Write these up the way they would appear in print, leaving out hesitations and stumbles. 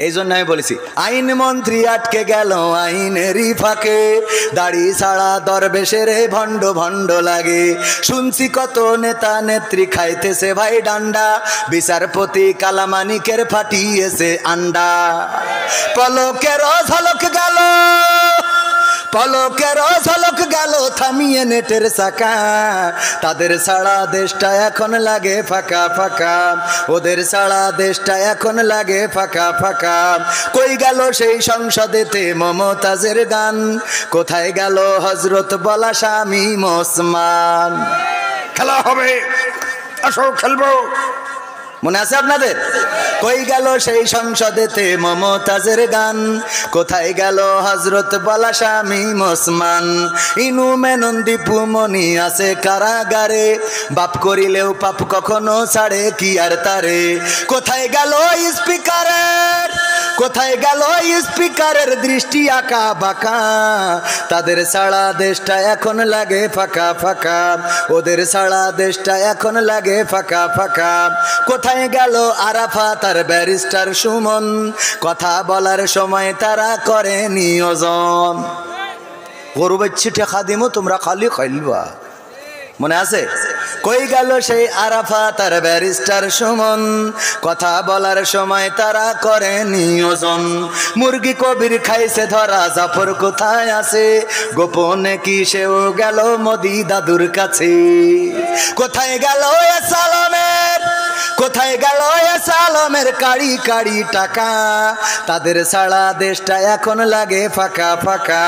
এই জন্য আমি বলেছি আইন মন্ত্রী আটকে গেল আইনেরই ফাঁকে, দাড়ি ছাড়া দরবেশের ভণ্ড ভণ্ড লাগে। শুনছি কত নেতা নেত্রী খাইতেছে ভাই ডান্ডা, বিচারপতি কালামানিকের ফাটিয়েছে আন্ডা। পলকের ঝলক গেল, পলকের ঝলক গেল থামিয়ে নেটের চাকা, তাদের ছাড়া দেশটা এখন লাগে ফাঁকা ফাঁকা, ওদের ছাড়া দেশটা এখন লাগে ফাঁকা ফাঁকা। কই গেল সেই সংসদেতে মমতাজের গান, কোথায় গেল হজরত বলা শামীম ওসমান? খেলা হবে, আসো খেলবো, মনে আছে আপনাদের? কই গেল সেই সংসদেতে মমতাজের গান, কোথায় গেল হজরত বলা শামীম ওসমান? ইনু মেনন দীপু মনি আছে কারাগারে, বাপ করিলেও পাপ কখনো ছাড়ে কি আর তারে। কোথায় গেল স্পিকারের, কোথায় গেল স্পিকারের দৃষ্টি আঁকা বাঁকা, তাদের ছাড়া দেশটা এখন লাগে ফাঁকা ফাঁকা, ওদের ছাড়া দেশটা এখন লাগে ফাঁকা ফাঁকা। কোথায় গেল আরাফাত আর ব্যারিস্টার সুমন, কথা বলার সময় তারা করে নিয়োজন। গরু বাচ্চি টেকা দিমো তোমরা খালি খাইলবা, মনে আছে? কই গেল সেই আরাফাত আর ব্যারিস্টার সুমন, কথা বলার সময় তারা করে নিয়োজন। মুরগি কবির খাইছে ধরা, জাফর কোথায় আছে? গোপনে কি সেও গেল মোদি দাদুর কাছে? কোথায় গেল সালামের, কোথায় গেল সালামের কাড়ি কাড়ি টাকা, তাদের ছাড়া দেশটা এখন লাগে ফাঁকা ফাঁকা,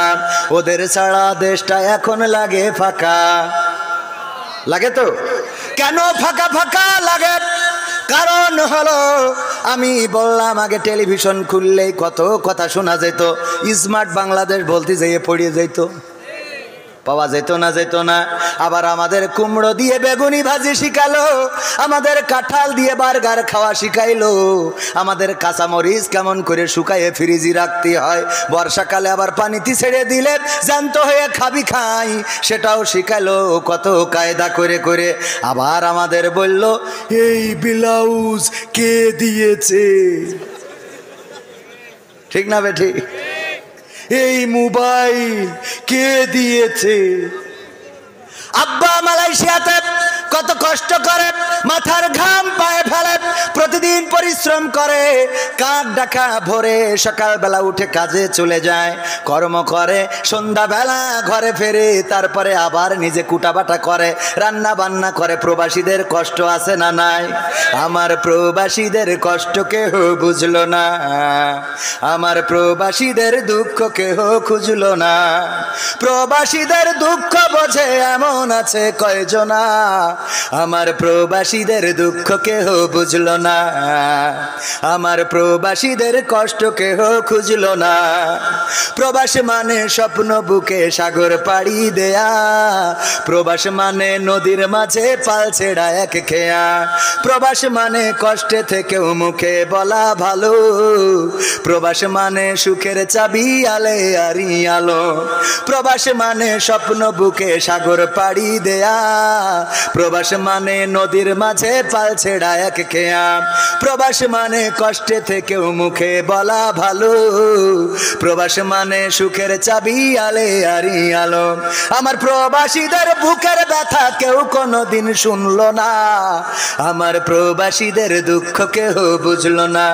ওদের ছাড়া দেশটা এখন লাগে ফাঁকা। লাগে তো? কেন ফাঁকা ফাঁকা লাগে? কারণ হলো আমি বললাম আগে টেলিভিশন খুললেই কত কথা শোনা যেত, স্মার্ট বাংলাদেশ বলতে যেয়ে পড়িয়ে যেত, পাওয়া যেত না, যেত না। আবার আমাদের কুমড়ো দিয়ে বেগুনি ভাজি শিখালো, আমাদের কাঁঠাল দিয়ে বার্গার খাওয়া শিখাইলো, আমাদের কাঁচামরিচ কেমন করে শুকাইয়ে ফ্রিজে রাখতে হয়, বর্ষাকালে আবার পানিতে ছেড়ে দিলে জ্যান্ত হয়ে খাবি খাই, সেটাও শিখাইলো কত কায়দা করে করে। আবার আমাদের বলল এই ব্লাউজ কে দিয়েছে, ঠিক না বেঠি? এই মোবাইল কে দিয়েছে? আব্বা মালয়েশিয়াতে কত কষ্ট করে, মাথার ঘাম পায়ে ফেলে, প্রতিদিন পরিশ্রম করে, কাক ডাকা ভোরে সকালবেলা উঠে কাজে চলে যায়, কর্ম করে, সন্ধ্যাবেলা ঘরে ফেরে, তারপরে আবার নিজে কুটাবাটা করে, রান্না বান্না করে। প্রবাসীদের কষ্ট আছে না নাই? আমার প্রবাসীদের কষ্ট কেহ বুঝলো না, আমার প্রবাসীদের দুঃখ কেহ খুঁজলো না। প্রবাসীদের দুঃখ বোঝে এমন আছে কয়জনা, আমার প্রবাসীদের দুঃখ কেহ বুঝলো না, আমার প্রবাসীদের কষ্ট কেহ খুঁজলো না। প্রবাস মানে স্বপ্ন বুকে সাগর পাড়ি দেয়া, প্রবাস মানে নদীর মাঝে পাল ছেড়া এক খেয়া, প্রবাস মানে কষ্টে থেকেও মুখে বলা ভালো, প্রবাস মানে সুখের চাবি আলে আরি আলো, প্রবাস মানে স্বপ্ন বুকে সাগর পাড়ি দেয়া, প্রবাস মানে নদীর মাঝে পাল ছেড়া এক খেয়া, প্রবাস মানে কষ্টে থেকেও মুখে বলা ভালো, প্রবাস মানে সুখের চাবি আলে আরি আলো। আমার প্রবাসীদের বুকের ব্যথা কেউ কোনোদিন শুনলো না, আমার প্রবাসীদের দুঃখ কেহ বুঝলো না,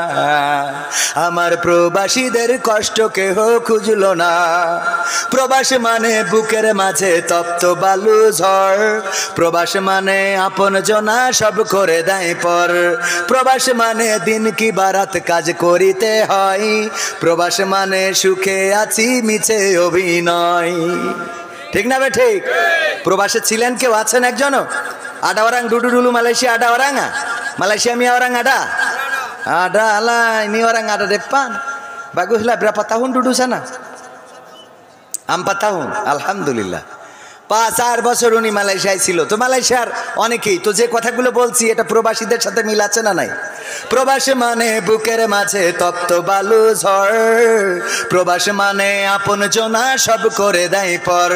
আমার প্রবাসীদের কষ্ট কেহ খুঁজলো না। প্রবাস মানে বুকের মাঝে তপ্ত বালু ঝড়, প্রবাস মানে আপন জনা সব করে দেয় পর, প্রবাস মানে দিন কি বারাত কাজ করিতে হয়, প্রবাস মানে সুখে আছি মিছে অভিনয়, ঠিক না বে ঠিক? প্রবাসে ছিলেন কেউ আছেন একজনও? আডা orang dulu dulu Malaysia ada orang ah? Malaysia mi orang ada? Ada lah, ini orang ada depan. Baguslah, berapa tahun duduk sana? 4 tahun, alhamdulillah. 4 বছর উনি মালয়েশিয়ায় ছিল। তো মালয়েশিয়ার অনেকেই তো যে কথাগুলো বলছি এটা প্রবাসীদের সাথে মিল আছে না নাই? প্রবাস মানে বুকের মাঝে তপ্ত বালু ঝড়, প্রবাস মানে আপন জনা সব করে দেয় পর,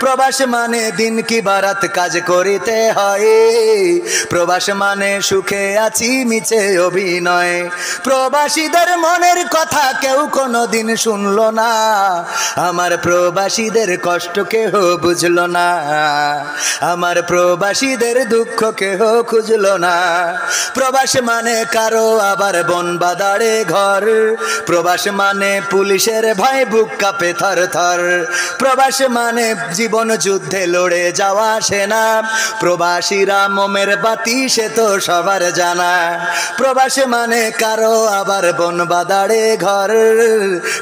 প্রবাস মানে দিন কি বারাত কাজ করিতে হয়, প্রবাস মানে সুখে আছি মিছে অভিনয়। প্রবাসীদের মনের কথা কেউ কোনোদিন শুনলো না, আমার প্রবাসীদের কষ্ট কেহ বুঝলো না, আমার প্রবাসীদের দুঃখ কেহ খুঁজলো না। প্রবাস মানে কারো আবার বন বাদারে ঘর, প্রবাস মানে পুলিশের ভয় বুক কাঁপে থর থর, প্রবাস মানে জীবন যুদ্ধে লড়ে যাওয়া সেনা, প্রবাসীরা মোমের বাতি সে তো সবার জানা। প্রবাস মানে কারো আবার বন বাদারে ঘর,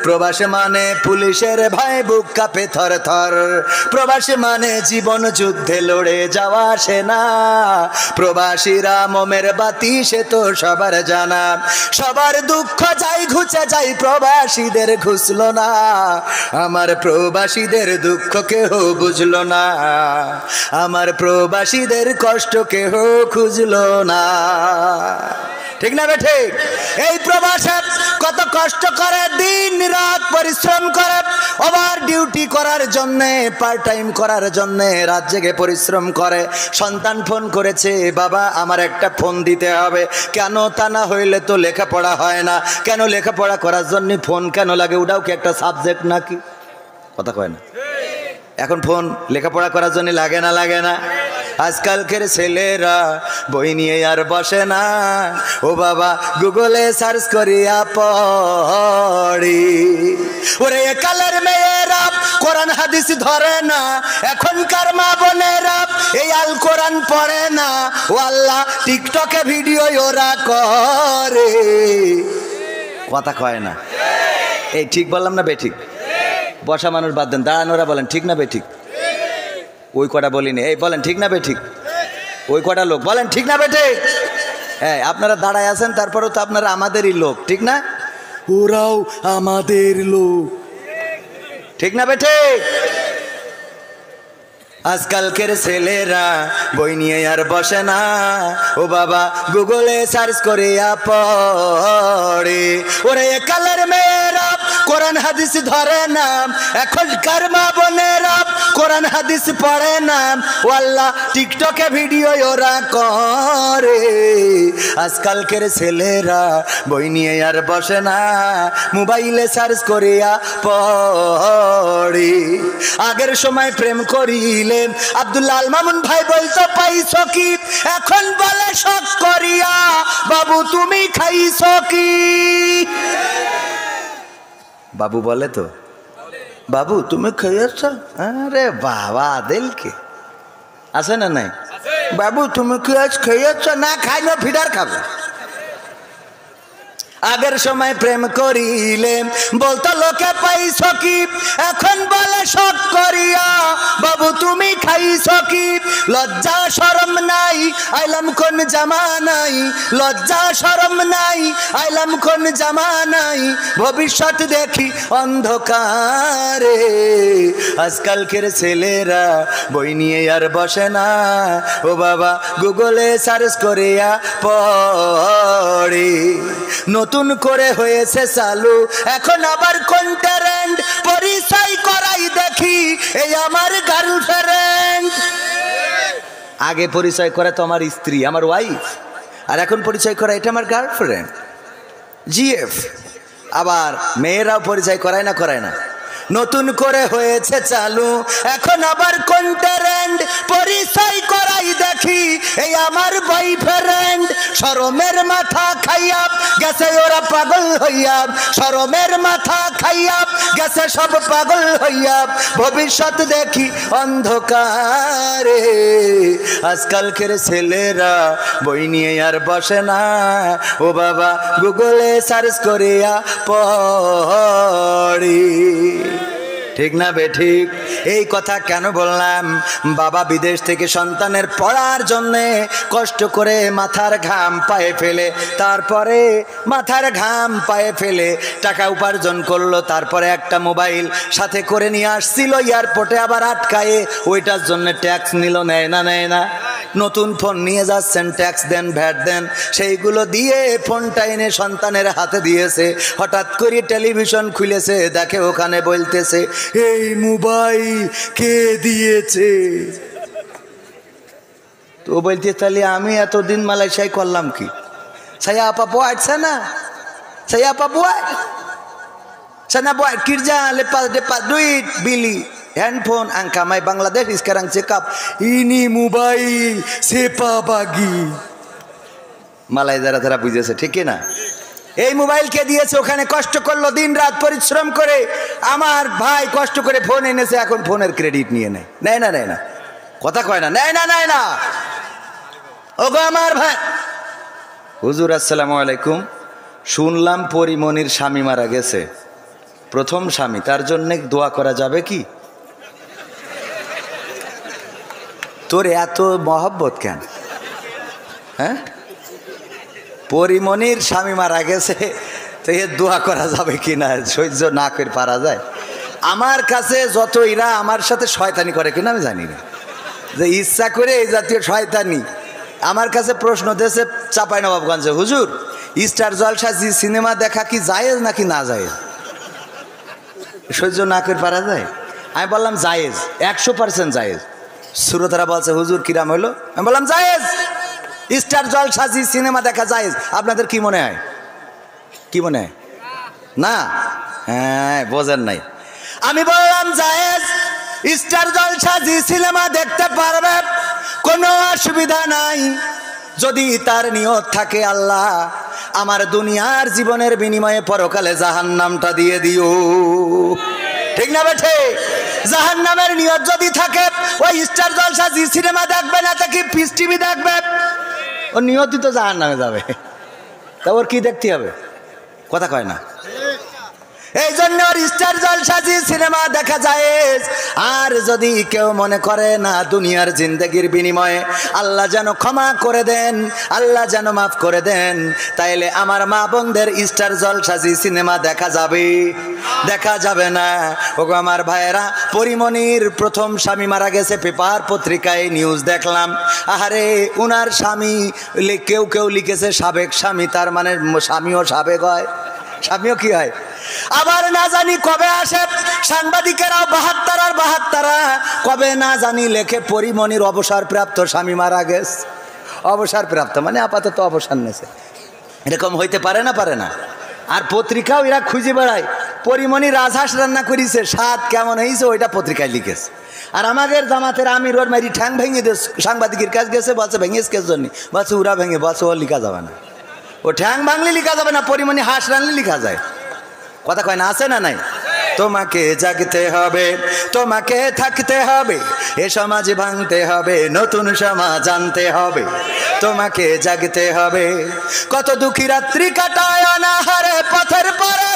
প্রবাস মানে পুলিশের ভয় বুক কাঁপে থর থর, প্রবাস মানে জীবন যুদ্ধে লড়ে যাওয়া সেনা, প্রবাসীরা মোমের বাতি সে তো সবার জানা। সবার দুঃখ যাই ঘুচে যাই প্রবাসীদের ঘুষলো না, আমার প্রবাসীদের দুঃখ কেহ বুঝলো না, আমার প্রবাসীদের কষ্ট কেহ খুঁজলো না। ঠিক না বেঠে? এই প্রবাসে কত কষ্ট করে, দিন রাত পরিশ্রম করে, ওভার ডিউটি করার জন্যে, পার্ট টাইম করার জন্যে রাত জেগে পরিশ্রম করে। সন্তান ফোন করেছে, বাবা আমার একটা ফোন দিতে হবে। কেন? তা না হইলে তো লেখাপড়া হয় না। কেন? লেখাপড়া করার জন্য ফোন কেন লাগে? ওটাও কি একটা সাবজেক্ট নাকি? কথা কয় না। এখন ফোন লেখাপড়া করার জন্য লাগে না? লাগে না? আজকালকের ছেলেরা বই নিয়ে আর বসে না, ও বাবা গুগলে সার্চ করিয়া পড়ি। ওরে কালের মেয়েরা কোরআন হাদিস ধরে না, এখনকার মা বোনেরা এই আল কোরআন পড়ে না, ও আল্লাহ টিকটকে ভিডিও ওরা করে। কথা কয় না। এই ঠিক বললাম না বেঠিক? বসা মানুষ বাদ দেন, দাঁড়ানোরা বলেন ঠিক না বেঠিক? ওই কটা বলিনি, এই বলেন ঠিক না বেঠিক? ওই কটা লোক বলেন ঠিক না বেঠিক? হ্যাঁ, আপনারা দাঁড়ায় আছেন, তারপরেও তো আপনারা আমাদেরই লোক, ঠিক না? ওরাও আমাদের লোক, ঠিক না বেঠিক? আজকালকের ছেলেরা বই নিয়ে আর বসে না, ও বাবা গুগলে সার্চ করিয়া পড়ে। ওরে কালের মেয়েরা কোরআন হাদিস ধরে না, এখনকার মা বোনেরা কোরআন হাদিস পড়ে না, ও আল্লাহ টিকটকে ভিডিও ওরা করে। আজকালকের ছেলেরা বই নিয়ে আর বসে না, মোবাইলে সার্চ করিয়া পড়ে। আগের সময় প্রেম করিলে আব্দুল আল মামুন ভাই বলতো পাইছো কি, এখন বলে শখ করিয়া বাবু তুমি খাইছো কি। বাবু বলে তো, বাবু তুমি খাইয়েছ? আরে বাবা দিলকে আছে না নাই? বাবু তুমি কি আজ খাইয়েছ? না খাইনো ফিডার খাবে। আগের সময় প্রেম করিলে বলতো লোকে পাইছো কি, এখন বলে শখ করিয়া বাবু তুমি খাইছো কি। লজ্জা শরম নাই আইলাম কোন জামানাই, লজ্জা শরম নাই আইলাম কোন জামানাই, ভবিষ্যৎ দেখি অন্ধকারে। আজকালকের ছেলেরা বই নিয়ে আর বসে না, ও বাবা গুগলে সার্চ করিয়া পড়ে। নতুন করে হয়েছে চালু এখন আবার কোন ট্রেন্ড, পরিচয় করাই দেখি এই আমার গার্লফ্রেন্ড। আগে পরিচয় করে তো আমার স্ত্রী, আমার ওয়াইফ, আর এখন পরিচয় করা এটা আমার গার্লফ্রেন্ড, জিএফ। আবার মেয়েরাও পরিচয় করায় না? করায় না? নতুন করে হয়েছে চালু এখন আবার কোন ট্রেন্ড, পরিচয় করাই দেখি এই আমার বয়ফ্রেন্ড। শরমের মাথা খাইয়া গেছে ওরা পাগল হইয়া, শরমের মাথা খাইয়া গেছে সব পাগল হইয়া, ভবিষ্যৎ দেখি অন্ধকারে। আজকালকের ছেলেরা বই নিয়ে আর বসে না, ও বাবা গুগলে সার্চ করিয়া পড়ি। ঠিক না বেঠিক? এই কথা কেন বললাম? বাবা বিদেশ থেকে সন্তানের পড়ার জন্যে কষ্ট করে মাথার ঘাম পায়ে ফেলে, তারপরে মাথার ঘাম পায়ে ফেলে টাকা উপার্জন করলো, তারপরে একটা মোবাইল সাথে করে নিয়ে আসছিল এয়ারপোর্টে, আবার আটকায়ে ওইটার জন্য ট্যাক্স নিল, নেয় না? নেয় না? নতুন ফোন নিয়ে যাচ্ছেন, ট্যাক্স দেন, ভ্যাট দেন, সেইগুলো দিয়ে ফোনটা এনে সন্তানের হাতে দিয়েছে। হঠাৎ করে টেলিভিশন খুলেছে, দেখে ওখানে বলতেছে এই মোবাইল কে দিয়েছে? তো বলতে তাহলে আমি এতদিন মালয়েশিয়ায় করলাম কি? saya apa buat sana? Saya apa buat? Sana buat kerja, lepas dapat duit beli handphone, angka mai Bangladesh, sekarang cakap ini mobile siapa bagi? মালাই যারা তারা বুঝেছে, ঠিক না? এই মোবাইল কে দিয়েছে? ওখানে কষ্ট করলো, দিন রাত পরিশ্রম করে আমার ভাই কষ্ট করে ফোন এনেছে, এখন ফোনের ক্রেডিট নিয়ে নেয়। নেয় না? নেয় না? কথা কয় না, নেয় না? নেয় না? ওগো আমার ভাই, হুজুর আসসালামু আলাইকুম, শুনলাম পরিমণির স্বামী মারা গেছে, প্রথম স্বামী, তার জন্য দোয়া করা যাবে কি? তোর এত মহব্বত কেন? হ্যাঁ, পরিমণির স্বামী মারা গেছে, তো এর দোয়া করা যাবে কি না? সহ্য না করে পারা যায়? আমার কাছে যত এরা আমার সাথে শয়তানি করে কিনা আমি জানি না, যে ইচ্ছা করে এই জাতীয় শয়তানি আমার কাছে প্রশ্ন দিয়েছে চাঁপাইনবাবগঞ্জে, হুজুর স্টার জলসা জি সিনেমা দেখা কি জায়েজ নাকি না জায়েজ? সহ্য না করে পারা যায়? আমি বললাম জায়েজ, 100% জায়েজ। শ্রোতারা বলছে হুজুর কিরাম হলো? আমি বললাম জায়েজ, স্টার জলসা জি সিনেমা দেখা জায়েজ। আপনাদের কি মনে হয়? কি মনে হয়? না? হ্যাঁ, বোঝেন নাই। আমি বললাম জায়েজ, স্টার জলসা জি সিনেমা দেখতে পারবে, কোনো অসুবিধা নাই, যদি তার নিয়ত থাকে আল্লাহ আমার দুনিয়ার জীবনের বিনিময়ে পরকালে জাহান্নামটা দিয়ে দিও। ঠিক না বেঠে? জাহান্নামের নিয়ত যদি থাকে, ওই স্টার জলসা জি সিনেমা দেখবে না, তা কি পিস টিভি দেখবে? ওর নিয়তই তো জাহান্নামে যাবে, তা ওর কি দেখতে হবে? কথা কয় না? এই জন্য ওর স্টার জলসা জি সিনেমা দেখা যায়। আর যদি কেউ মনে করে না দুনিয়ার জিন্দগির বিনিময়ে আল্লাহ যেন ক্ষমা করে দেন, আল্লাহ যেন মাফ করে দেন, তাইলে আমার মা বোনদের স্টার জলসা জি সিনেমা দেখা যাবে? দেখা যাবে না। ওগো আমার ভাইয়েরা, পরিমণির প্রথম স্বামী মারা গেছে, পেপার পত্রিকায় নিউজ দেখলাম। আহারে উনার স্বামী, কেউ কেউ লিখেছে সাবেক স্বামী, তার মানে স্বামীও সাবেক হয়, স্বামীও কি হয়? আবার না জানি কবে আসে সাংবাদিকেরাও 72 আর 72 কবে না জানি লেখে পরিমণির অবসরপ্রাপ্ত স্বামী মারা গেছে। অবসরপ্রাপ্ত মানে আপাতত অবসর নেছে, এরকম হইতে পারে না? পারে না? আর পত্রিকাও এরা খুঁজে বেড়ায়, পরিমণি রাজহাঁস রান্না করেছে, স্বাদ কেমন হয়েছে ওইটা পত্রিকায় লিখেছে। আর আমাদের জামাতের আমির ওর মারি ঠ্যাং ভেঙে দিয়ে সাংবাদিকের কাছে গেছে, বলছে ভেঙেছে কেস জন্য? বলছে ওরা ভেঙে, বলছে ও লিখা যাবে না, ও ঠ্যাং ভাঙলে লিখা যাবে না, পরিমণি হাঁস রানলে লিখা যায়। কথা কয় না? আছে না নাই? তোমাকে জাগতে হবে, তোমাকে থাকতে হবে, এ সমাজ ভাঙতে হবে, নতুন সমাজ আনতে হবে। তোমাকে জাগতে হবে, কত দুঃখী রাত্রি কাটায় অনাহারে পথের পরে,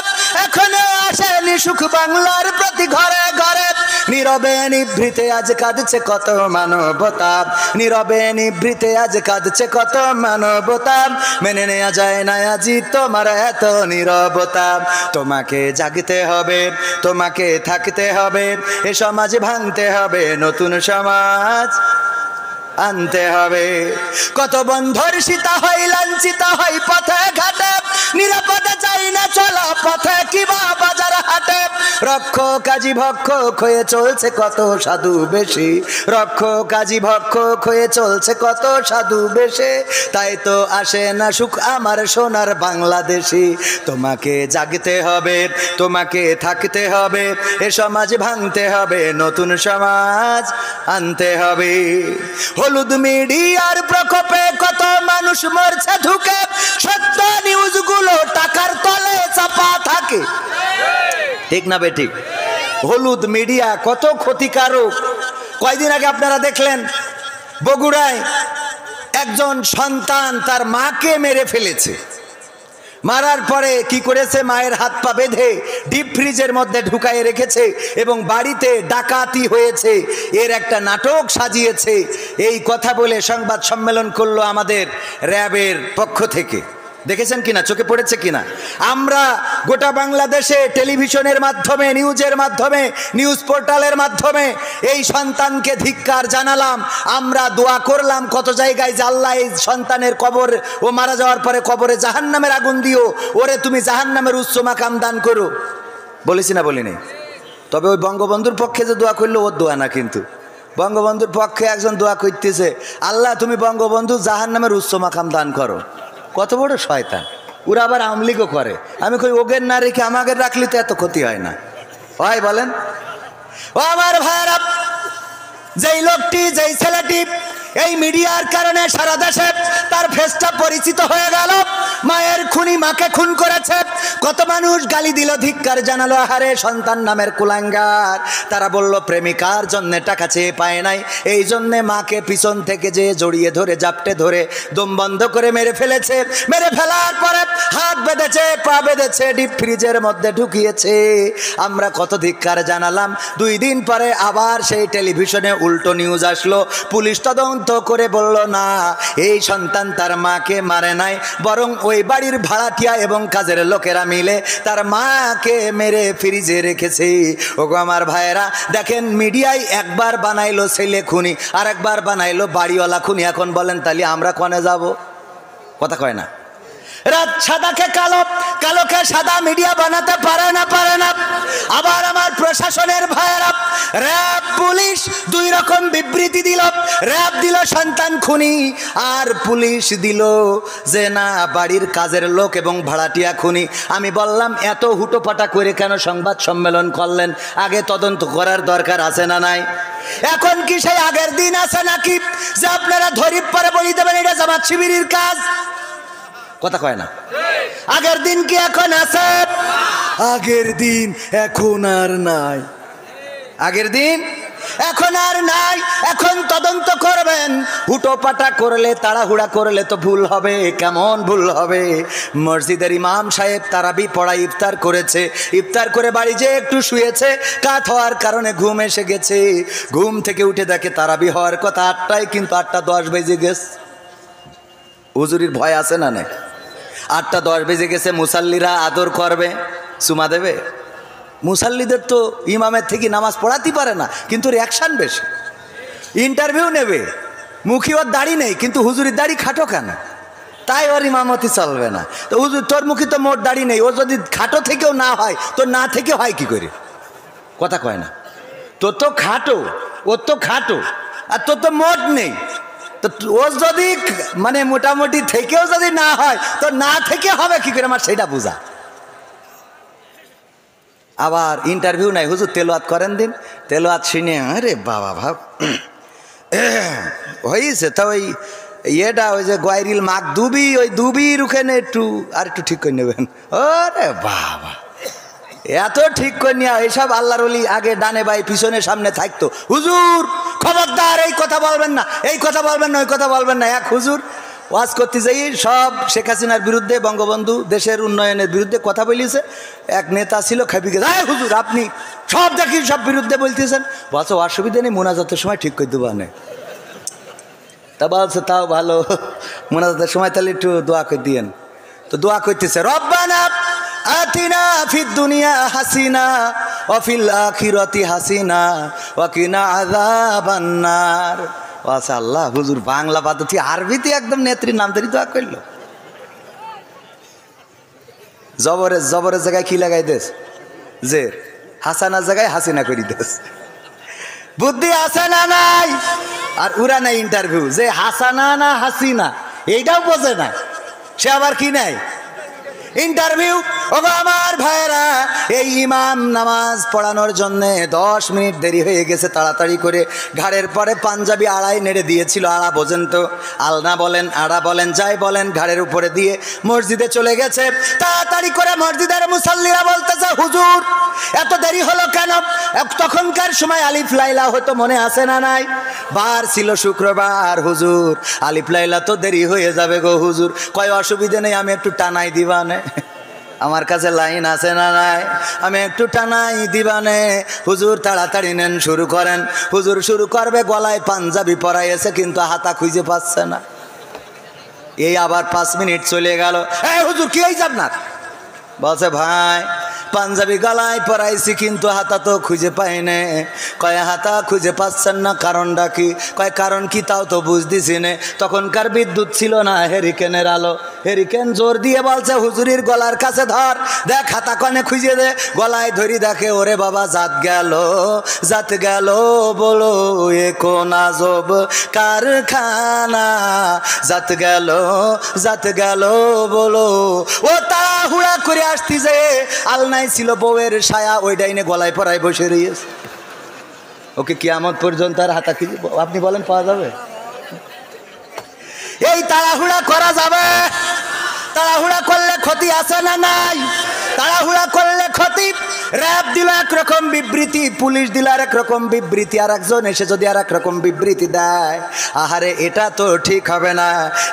এখনো আসেনি সুখ বাংলার প্রতি ঘরে ঘরে। নীরবে নিভৃতে আজ কাঁদছে কত মানবতা, নীরবে নিভৃতে আজ কাঁদছে কত মানবতা, মেনে নেওয়া যায় না আজি তোমার এত নীরবতা। তোমাকে জাগতে হবে, তোমাকে থাকতে হবে, এ সমাজ ভাঙতে হবে, নতুন সমাজ আনতে হবে। কত বন্ধুর সীতা হয় লাঞ্ছিত হয় পথে ঘাটে, নিরাপদে চাই না চলা পথে কিবা বাজার হাটে। রক্ষ কাজী ভক্ষক হয়ে চলছে কত সাধু বেশি, রক্ষ কাজী ভক্ষক হয়ে চলছে কত সাধু বেশে, তাই তো আসে না সুখ আমার সোনার বাংলাদেশি। তোমাকে জাগতে হবে, তোমাকে থাকতে হবে, এ সমাজ ভাঙতে হবে, নতুন সমাজ আনতে হবে। হলুদ মিডিয়ার প্রকোপে কত মানুষ মরছে ঢুকে, সত্য নিউজগুলো টাকার তলে চাপা থাকে। ঠিক না বেঠিক? হলুদ মিডিয়া কত ক্ষতিকারক। কয়দিন আগে আপনারা দেখলেন বগুড়ায় একজন সন্তান তার মাকে মেরে ফেলেছে। মারার পরে কি করেছে, মায়ের হাত পা বেঁধে ডিপ ফ্রিজের মধ্যে ঢুকায়ে রেখেছে এবং বাড়িতে ডাকাতি হয়েছে এর একটা নাটক সাজিয়েছে। এই কথা বলে সংবাদ সম্মেলন করলো আমাদের র্যাবের পক্ষ থেকে। দেখেছেন কিনা, চোখে পড়েছে কিনা? আমরা গোটা বাংলাদেশে টেলিভিশনের মাধ্যমে, নিউজের মাধ্যমে, নিউজ পোর্টালের মাধ্যমে এই সন্তানকে ধিক্কার জানালাম। আমরা দোয়া করলাম কত জায়গায় যে আল্লাহ এই সন্তানের কবর, ও মারা যাওয়ার পরে কবরে জাহান্নামের আগুন দিও, ওরে তুমি জাহান্নামের উচ্চ মাকাম দান করো। বলেছি না বলিনি? তবে ওই বঙ্গবন্ধুর পক্ষে যে দোয়া করলো ওর দোয়া না, কিন্তু বঙ্গবন্ধুর পক্ষে একজন দোয়া করতেছে, আল্লাহ তুমি বঙ্গবন্ধু জাহান্নামের উচ্চ মাকাম দান করো। কত বড় শয়তান! ওরা আবার আমলিগও করে। আমি কই ওগের না রেখে আমাদের রাখলে তো এত ক্ষতি হয় না, হয় বলেন? ও আমার ভাইরা, যেই লোকটি, যেই ছেলেটি এই মিডিয়ার কারণে সারা দেশে তার ফেসটা পরিচিত হয়ে গেল, মায়ের খুনি মাকে খুন করেছে, কত মানুষ গালি দিল, ধিক্কার জানালো, আহারে সন্তান নামের কুলাঙ্গার। তারা বলল প্রেমিকার জন্য টাকা চেয়ে পায় নাই, এই জন্যে মাকে পিছন থেকে যে জড়িয়ে ধরে জাপটে ধরে দম বন্ধ করে মেরে ফেলেছে। মেরে ফেলার পরে হাত বেঁধেছে, পা বেঁধেছে, ডিপ ফ্রিজের মধ্যে ঢুকিয়েছে। আমরা কত ধিক্কার জানালাম। 2 দিন পরে আবার সেই টেলিভিশনে উল্টো নিউজ আসলো। পুলিশ তদন্ত করে বলল না, এই সন্তান তার মাকে মারে নাই, বরং ওই বাড়ির ভাড়াটিয়া এবং কাজের লোকেরা মিলে তার মাকে মেরে ফ্রিজে রেখেছে। ওগো আমার ভাইয়েরা, দেখেন মিডিয়ায় একবার বানাইলো ছেলে খুনি, আর একবার বানাইলো বাড়িওয়ালা খুনি। এখন বলেন তাহলে আমরা কোনে যাব? কথা কয় না। রাত সাদাকে কালো, কালোকে সাদা মিডিয়া বানাতে পারে না, পারে না। আবার আমার প্রশাসনের ভাইয়েরা, র্যাব পুলিশ 2 রকম বিবৃতি দিল। র্যাব দিল সন্তান খুনি, আর পুলিশ দিল যে না বাড়ির কাজের লোক এবং ভাড়াটিয়া খুনি। আমি বললাম এত হুটোপাটা করে কেন সংবাদ সম্মেলন করলেন? আগে তদন্ত করার দরকার আছে না নাই? এখন কি সেই আগের দিন আছে নাকি যে আপনারা ধরিপ পরে বলি দেবেন এটা জামাত শিবিরের কাজ? কথা কয় না। আগের দিন কি এখন আছে? আগের দিন এখন আর নাই। আগের দিন এখন আর নাই। এখন তদন্ত করবেন। হুটোপাটা করলে, তাড়াহুড়া করলে তো ভুল হবে। কেমন ভুল হবে? মসজিদের ইমাম সাহেব তারাবি পড়া ইফতার করেছে, ইফতার করে বাড়ি যেয়ে একটু শুয়েছে, কাত হওয়ার কারণে ঘুম এসে গেছে। ঘুম থেকে উঠে দেখে তারাবি হওয়ার কথা 8টায়, কিন্তু 8:10 বেজে গেছে। হুজুরির ভয় আছে না নাই? 8:10 বেজে গেছে। মুসাল্লিরা আদর করবে, চুমা দেবে। মুসাল্লিদের তো ইমামের থেকে নামাজ পড়াতে পারে না, কিন্তু রিয়াকশান বেশি। ইন্টারভিউ নেবে, মুখী ওর দাড়ি নেই, কিন্তু হুজুরির দাড়ি খাটো কেন? তাই ওর ইমামতি চলবে না। তো হুজুর তোর মুখী তো মোট দাড়ি নেই, ও যদি খাটো থেকেও না হয় তো না থেকে হয় কি করে? কথা কয় না। তোর তো খাটো, ওর তো খাটো, আর তোর তো মোট নেই। তো ও যদি মানে মোটামুটি থেকেও যদি না হয় তো না থেকে হবে কি করে? আমার সেটা বোঝা। আবার ইন্টারভিউ নাই, হুজুর তেলাওয়াত করেন দিন। তেলাওয়াত শুনে আরে বাবা ভাব হয়েছে। তা ওই ইয়েটা ওই যে গোয়াইরিল মাক দুবি, ওই দুবির ওখানে একটু আর একটু ঠিক করে নেবেন। ওরে বাবা, এত ঠিক করে নিয়ে এইসব আল্লাহর ওলি আগে ডানে বাই পিছনে সামনে থাকতো। হুজুর খবরদার এই কথা বলবেন না, এই কথা বলবেন না, ওই কথা বলবেন না। এক হুজুর ওয়াজ করতে যাই সব শেখ হাসিনার বিরুদ্ধে, বঙ্গবন্ধু দেশের উন্নয়নের বিরুদ্ধে কথা বলিয়েছে। এক নেতা ছিল খেপে গেছে, হুজুর আপনি সব দেখি সব বিরুদ্ধে বলতেছেন। বলছে অসুবিধা নেই, মোনাজাতের সময় ঠিক করে দেবো না। তা বলছে তাও ভালো, মোনাজাতের সময় তাহলে একটু দোয়া করে দিয়েন। তো দোয়া করতেছে, রব্বানা আতিনা ফিদ দুনিয়া হাসিনা ওয়া ফিল আখিরাতি হাসিনা ওয়া কিনা আযাবান নার। আচ্ছা আল্লাহ, হুজুর বাংলা পদ্ধতি আরবিতে একদম নেত্রীর নাম ধরে দোয়া করলো। জবরের জবরের জায়গায় কি লাগাই দেস? যে হাসানার জায়গায় হাসিনা করি দেস। বুদ্ধি আছে না নাই? আর উরা নাই ইন্টারভিউ যে হাসানা না হাসিনা এইটাও বোঝে না, সে আবার কি নাই ইন্টারভিউ। ওগো আমার ভাইরা, এই ইমাম নামাজ পড়ানোর জন্যে 10 মিনিট দেরি হয়ে গেছে, তাড়াতাড়ি করে ঘাড়ের পরে পাঞ্জাবি আড়াই নেড়ে দিয়েছিল। আড়া বোঝেন তো, আলনা বলেন আড়া বলেন যাই বলেন, ঘাড়ের উপরে দিয়ে মসজিদে চলে গেছে। তাড়াতাড়ি করে মসজিদের মুসাল্লিরা বলতেছে, হুজুর এত দেরি হলো কেন? তখনকার সময় আলিফ লাইলা হতো, মনে আছে না নাই? বার ছিল শুক্রবার। হুজুর আলিফ লাইলা তো দেরি হয়ে যাবে গো হুজুর। কয় অসুবিধে নেই, আমি একটু টানাই দিবানে, আমার কাছে লাইন আছে না নাই, আমি একটু টানাই দিবানে। হুজুর তাড়াতাড়ি নেন, শুরু করেন। হুজুর শুরু করবে, গলায় পাঞ্জাবি পরাইছে কিন্তু হাতা খুঁজে পাচ্ছে না। এই আবার 5 মিনিট চলে গেল। এই হুজুর কি হয়েছে আপনার? বলছে ভাই পাঞ্জাবি গলায় পরাইছি কিন্তু হাতা তো খুঁজে পাই না। কয় হাতা খুঁজে পাচ্ছেন না, কারণটা কি? কয় কারণ কি তাও তো বুঝতেছি না। তখনকার বিদ্যুৎ ছিল না, হেরিকেনের আলো। হেরিকেন জোর দিয়ে বলছে হুজুরির গলার কাছে ধর, দেখ হাতা কনে খুঁজে দে। গলায় ধরি, দেখে ওরে বাবা জাত গেল, জাত গেল বলো এ কোন আজব কারখানা, জাত গেল, জাত গেল বলো। ও তাড়াহুড়া করে আসতি যে আলনায় ছিল বউয়ের ছায়া, ওই ডাইনে গলায় পরায় বসে রয়েছে। ওকে কিয়ামত পর্যন্ত আর হাতা খুঁজে আপনি বলেন পাওয়া যাবে? এই তাড়াহুড়া করা যাবে? তাড়াহুড়া করলে ক্ষতি আছে না নাই? তাড়াহুড়া করলে ক্ষতি। র্যাব দিল একরকম বিবৃতি, পুলিশ দিল আর একরকম বিবৃতি, আর একজন এসে যদি আর একরকম বিবৃতি দেয়, আহারে এটা তো ঠিক হবে না।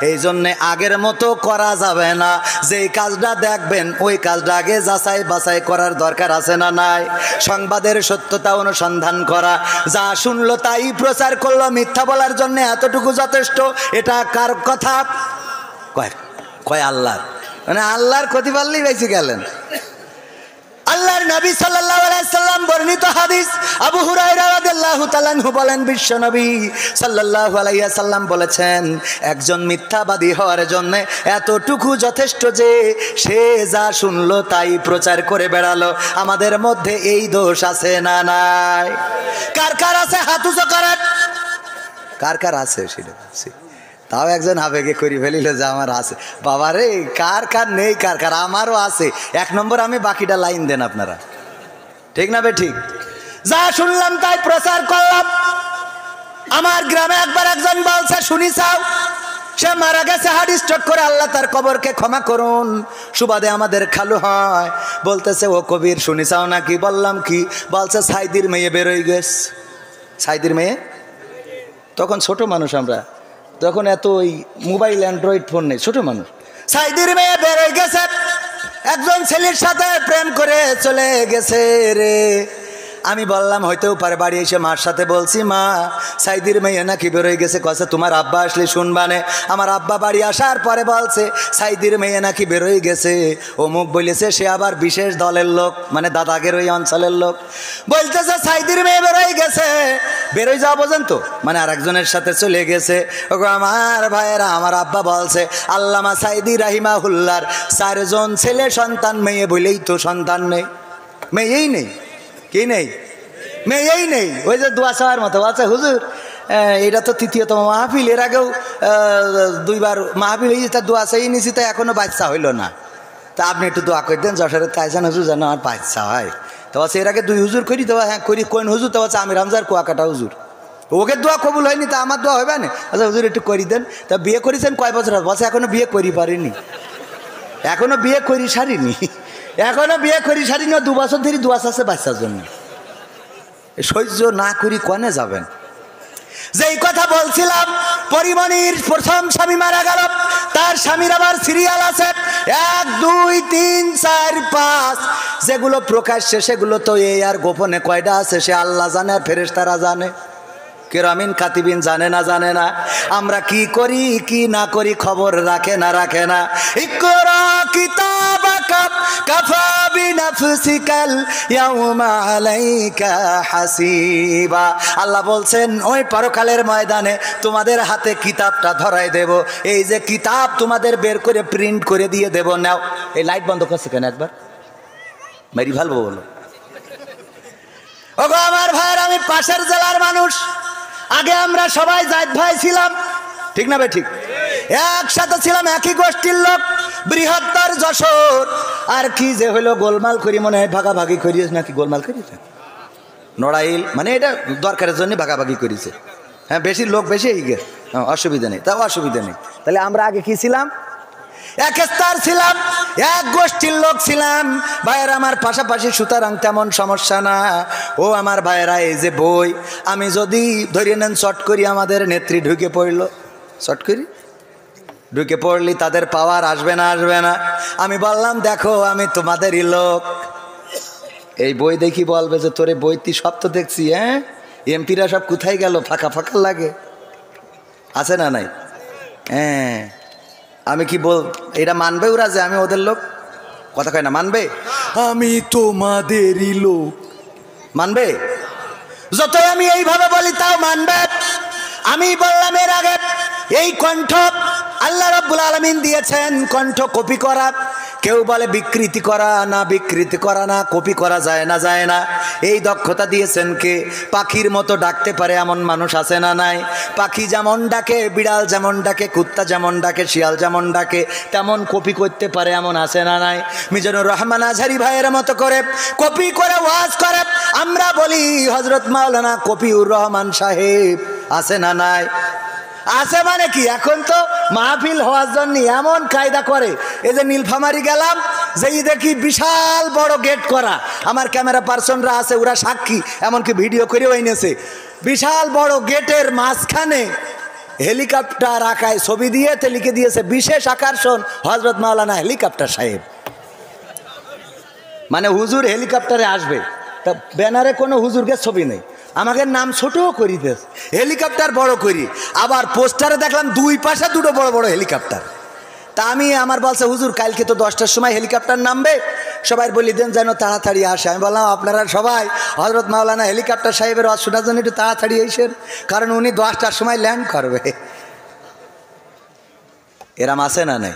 এই জন্যে আগের মতো করা যাবে না। যেই কাজটা দেখবেন ওই কাজটা আগে যাচাই বাছাই করার দরকার আছে না নাই? সংবাদের সত্যতা অনুসন্ধান করা, যা শুনলো তাই প্রচার করলো, মিথ্যা বলার জন্য এতটুকু যথেষ্ট। এটা কার কথা? কয় আল্লাহর। মানে আল্লাহর ক্ষতি পারলেই বেঁচে গেলেন। আল্লাহর নবী সাল্লাল্লাহু আলাইহি সাল্লাম বর্ণিত হাদিস, আবু হুরায়রা রাদিয়াল্লাহু তাআলা আনহু বলেন, বিশ্ব নবী সাল্লাল্লাহু আলাইহি সাল্লাম বলেছেন, একজন মিথ্যাবাদী হওয়ার জন্য এতটুকু যথেষ্ট যে সে যা শুনলো তাই প্রচার করে বেড়ালো। আমাদের মধ্যে এই দোষ আছে না নাই? কার কার আছে হাত উঁচু করেন। কার কার আছে সেটা বলছি। তাও একজন আবেগে করে ফেলিল যে আমার আছে। বাবারে কার কার নেই, কার কার আমারও আছে। 1 নম্বর আমি, বাকিটা লাইন দেন আপনারা, ঠিক না বে ঠিক? যা শুনলাম তাই প্রচার করলাম। আমার গ্রামে একবার একজন বলছে, শুনি চাও, সে মারা গেছে হার্ট স্ট্রোক করে, আল্লাহ তার কবরকে ক্ষমা করুন। সুবাদে আমাদের খালু হয়, বলতেছে ও কবির শুনি চাও নাকি? বললাম কি? বলছে সাইদির মেয়ে বেরোয় গেছে। সাইদির মেয়ে? তখন ছোট মানুষ আমরা, তখন এত ওই মোবাইল অ্যান্ড্রয়েড ফোন নেই, ছোট মানুষ। সাইদির মেয়ে বেরোয় গেছে, একজন ছেলের সাথে প্রেম করে চলে গেছে রে। আমি বললাম হইতেও পারে। বাড়ি এসে মার সাথে বলছি, মা সাইদির মেয়ে নাকি বেরোয় গেছে। কছে তোমার আব্বা আসলে শুনবানে। আমার আব্বা বাড়ি আসার পরে বলছে সাইদির মেয়ে নাকি বেরোয় গেছে, অমুক বলেছে, সে আবার বিশেষ দলের লোক, মানে দাদাগের ওই অঞ্চলের লোক। বলতেছে সাইদির মেয়ে বেরোয় গেছে, বেরোয় যাওয়া বোঝেন তো, মানে আর একজনের সাথে চলে গেছে। ওগো আমার ভাইয়েরা, আমার আব্বা বলছে আল্লামা সাইদি রাহিমাহুল্লাহর 4 জন ছেলে সন্তান, মেয়ে বলেই তো সন্তান নেই। মেয়েই নেই। কি নেই? মেয়েই নেই। ওই যে দোয়া চাওয়ার মতো আছে, হুজুর এটা তো 3য়তম মাহফিল, এর আগেও 2বার মাহফিল হয়েছে, তার দোয়া চাই নিয়েছি, তা এখনো বাচ্চা হইল না। তা আপনি একটু দোয়া করে দেন, যশোরের তাইজান হুজুর যেন আমার বাচ্চা হয়। তো বলছে এর আগে 2 হুজুর করি, তো হ্যাঁ করি। কোন হুজুর? তো বলছে আমি রামজার কুয়াকাটা হুজুর। ওকে দোয়া কবুল হয়নি, তা আমার দোয়া হবে না? আচ্ছা হুজুর একটু করি দেন। তা বিয়ে করেছেন কয় বছর? বলছে এখনো বিয়ে করি পারিনি, এখনো বিয়ে করি সারিনি, এখনো বিয়ে করি সারিনি। 2 বছর ধরে দোয়া আছে বাচ্চার জন্য। সহ্য না করি কনে যাবেন? যেই কথা বলছিলাম, পরিমণির প্রথম স্বামী মারা গেল, তার স্বামীর আবার সিরিয়াল আছে 1 2 3 4 5। যেগুলো প্রকাশ্যে সেগুলো তো এই আর গোপনে কয়টা আছে সে আল্লাহ জানে, আর ফেরেশতারা জানে, কিরামিন কাতিবিন জানে না, জানে না। আমরা কি করি কি না করি খবর রাখে না, রাখে না। ইকরা কিতাবাকা কাফা বিনাফসিকাল ইয়াউমা আলাইকা হাসিবা। আল্লাহ বলছেন ওই পরকালের ময়দানে তোমাদের হাতে কিতাবটা ধরাই দেব। এই যে কিতাব তোমাদের বের করে প্রিন্ট করে দিয়ে দেব, নাও। এই লাইট বন্ধ করছে কেন? একবার মেরি ভালো বলো। ওগো আমার ভাইয়ের, আমি পাশের জেলার মানুষ। আগে আমরা সবাই জায়েদ ভাই ছিলাম, ঠিক না ভাই? ঠিক, একসাথে ছিলাম, একই গোষ্ঠীর লোক। বৃহত্তর যশোর। আর কি যে হলো গোলমাল করি, মনে হয় ভাগাভাগি করিস নাকি গোলমাল করিস নড়াইল, মানে এটা দরকারের জন্য ভাগাভাগি করেছে। হ্যাঁ, বেশি লোক বেশি এই গে, অসুবিধা নেই, তাও অসুবিধা নেই। তাহলে আমরা আগে কি ছিলাম? এক স্তর ছিলাম, এক গোষ্ঠীর লোক ছিলাম ভাইয়েরা আমার পাশাপাশি, সুতরাং তেমন সমস্যা না। ও আমার ভাইয়েরা, এই যে বই, আমি যদি ধরিয়ে নেন শর্ট করি, আমাদের নেত্রী ঢুকে পড়লো, শর্ট করি ঢুকে পড়লি, তাদের পাওয়ার আসবে না? আসবে না? আমি বললাম দেখো আমি তোমাদেরই লোক, এই বই দেখি বলবে যে তোরে বইটি সব তো দেখছি, হ্যাঁ এমপিরা সব কোথায় গেল, ফাঁকা ফাঁকা লাগে, আছে না নাই? হ্যাঁ, আমি কি বল, এটা মানবে ওরা যে আমি ওদের লোক? কথা কয় না, মানবে? আমি তোমাদেরই লোক, মানবে? যতই আমি এইভাবে বলি তাও মানবে? আমি বললাম এর আগে, এই কণ্ঠ আল্লাহ রাব্বুল আলামিন দিয়েছেন, কণ্ঠ কপি করা। কেউ বলে বিকৃতি করা, না বিকৃতি করা না, কপি করা যায় না, যায় না। এই দক্ষতা দিয়েছেন কে? পাখির মতো ডাকতে পারে এমন মানুষ আছে না নাই? পাখি যেমন ডাকে, বিড়াল যেমন ডাকে, কুত্তা যেমন ডাকে, শিয়াল যেমন ডাকে, তেমন কপি করতে পারে এমন আছে না নাই? মিজানুর রহমান আজহারী ভাইয়ের মতো করে কপি করে ওয়াজ করে। আমরা বলি হযরত মাওলানা কপিউর রহমান সাহেব, আছে না নাই? আছে মানে কি, এখন তো মাহফিল হওয়ার জন্য এমন কায়দা করে। এই যে নীলফামারী গেলাম, যেই দেখি বিশাল বড় গেট করা, আমার ক্যামেরা পার্সনরা আছে, ওরা সাক্ষী, এমনকি ভিডিও করেও এনেছে। বিশাল বড় গেটের মাঝখানে হেলিকপ্টার আঁকায় ছবি দিয়ে লিখে দিয়েছে বিশেষ আকর্ষণ হযরত মাওলানা হেলিকপ্টার সাহেব, মানে হুজুর হেলিকপ্টারে আসবে। তা ব্যানারে কোনো হুজুরকে ছবি নেই, আমাকে নাম ছোটও করি দেশ, হেলিকপ্টার বড় করি। আবার পোস্টারে দেখলাম দুই পাশে দুটো বড় বড় হেলিকপ্টার। তা আমি আমার বলছে হুজুর কালকে তো 10টার সময় হেলিকপ্টার নামবে, সবাই বলি দেন যেন তাড়াতাড়ি আসে। আমি বললাম আপনারা সবাই হযরত মাওলানা হেলিকপ্টার সাহেবের ওয়াজ শোনার জন্য একটু তাড়াতাড়ি এসেন, কারণ উনি 10টার সময় ল্যান্ড করবে। এরাম আছে না নাই?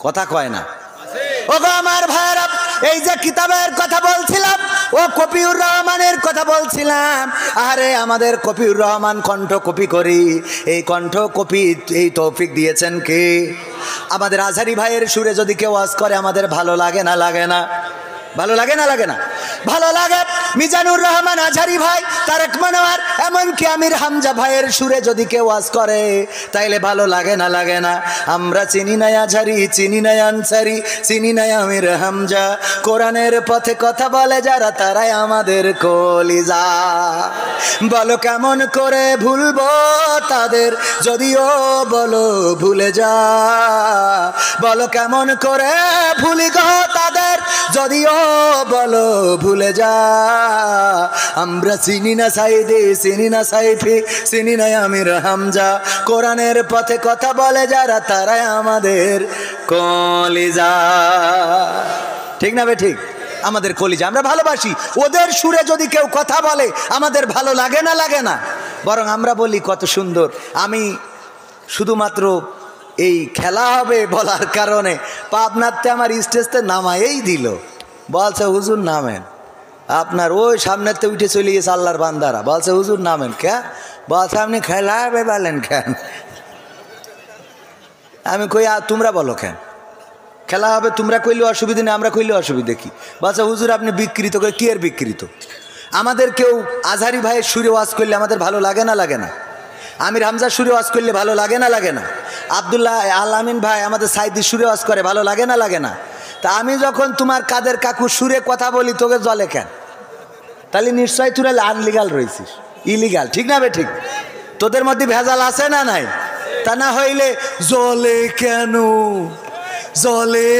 কথা কয় না? ও গো আমার ভাইয়েরা, এই যে কিতাবের কথা বলছিলাম, ও কপিউর রহমানের কথা বলছিলাম। আরে আমাদের কপিউর রহমান কণ্ঠ কপি করি, এই কণ্ঠ কপি এই তৌফিক দিয়েছেন কে? আমাদের আজহারী ভাইয়ের সুরে যদি কেউ ওয়াজ করে আমাদের ভালো লাগে না? লাগে না? ভালো লাগে না? লাগে না? ভালো লাগে। মিজানুর রহমান আজহারী ভাই, তারেক মনোয়ার, এমনকি আমির হামজা ভাইয়ের সুরে যদি কেউ ওয়াজ করে তাইলে ভালো লাগে না? লাগে না? আমরা চিনি না আজহারী, চিনি না আনসারী, চিনি না আমির হামজা, কোরআনের পথে কথা বলে যারা তারাই আমাদের কলিজা। বলো কেমন করে ভুলবো তাদের, যদিও বলো ভুলে যা। বলো কেমন করে ভুলি গো তাদের, যদিও বলো ভুলে যা। আমরা চিনি না সাইদি, চিনি না সাইফি, চিনি না আমির হামজা, কোরআনের পথে কথা বলে যারা তারাই আমাদের কলিজা। ঠিক না বে ঠিক? আমাদের কলিজা, আমরা ভালোবাসি। ওদের সুরে যদি কেউ কথা বলে আমাদের ভালো লাগে না? লাগে না? বরং আমরা বলি কত সুন্দর। আমি শুধুমাত্র এই খেলা হবে বলার কারণে পাবনাতে আমার স্টেজতে নামাই দিল, বলছে হুজুর নামেন। আপনার ওই সামনেতে উঠে চলে গেছে আল্লাহর বান্দারা, বলছে হুজুর নামেন। কে? বলছে আপনি খেলা হবে বলেন কেন? আমি কই তোমরা বলো কেন খেলা হবে? তোমরা কইলে অসুবিধা নেই, আমরা কইলে অসুবিধা কি? বলছে হুজুর আপনি বিকৃত করে। কি এর বিকৃত? আমাদের কেউ আজহারী ভাইয়ের সুরে ওয়াজ করলে আমাদের ভালো লাগে না? লাগে না? আমির হামজার সুরে ওয়াজ করলে ভালো লাগে না? লাগে না? আব্দুল্লাহ আল আমিন ভাই আমাদের সাইদির সুরে ওয়াজ করে, ভালো লাগে না? লাগে না? তা আমি যখন তোমার কাদের কাকুর সুরে কথা বলি তোকে জলে কেন? তাহলে নিশ্চয়ই তুই আনলিগাল রয়েছিস, ইলিগাল। ঠিক না বে ঠিক? তোদের মধ্যে ভেজাল আছে না নাই? তা না হইলে জলে কেন? জলে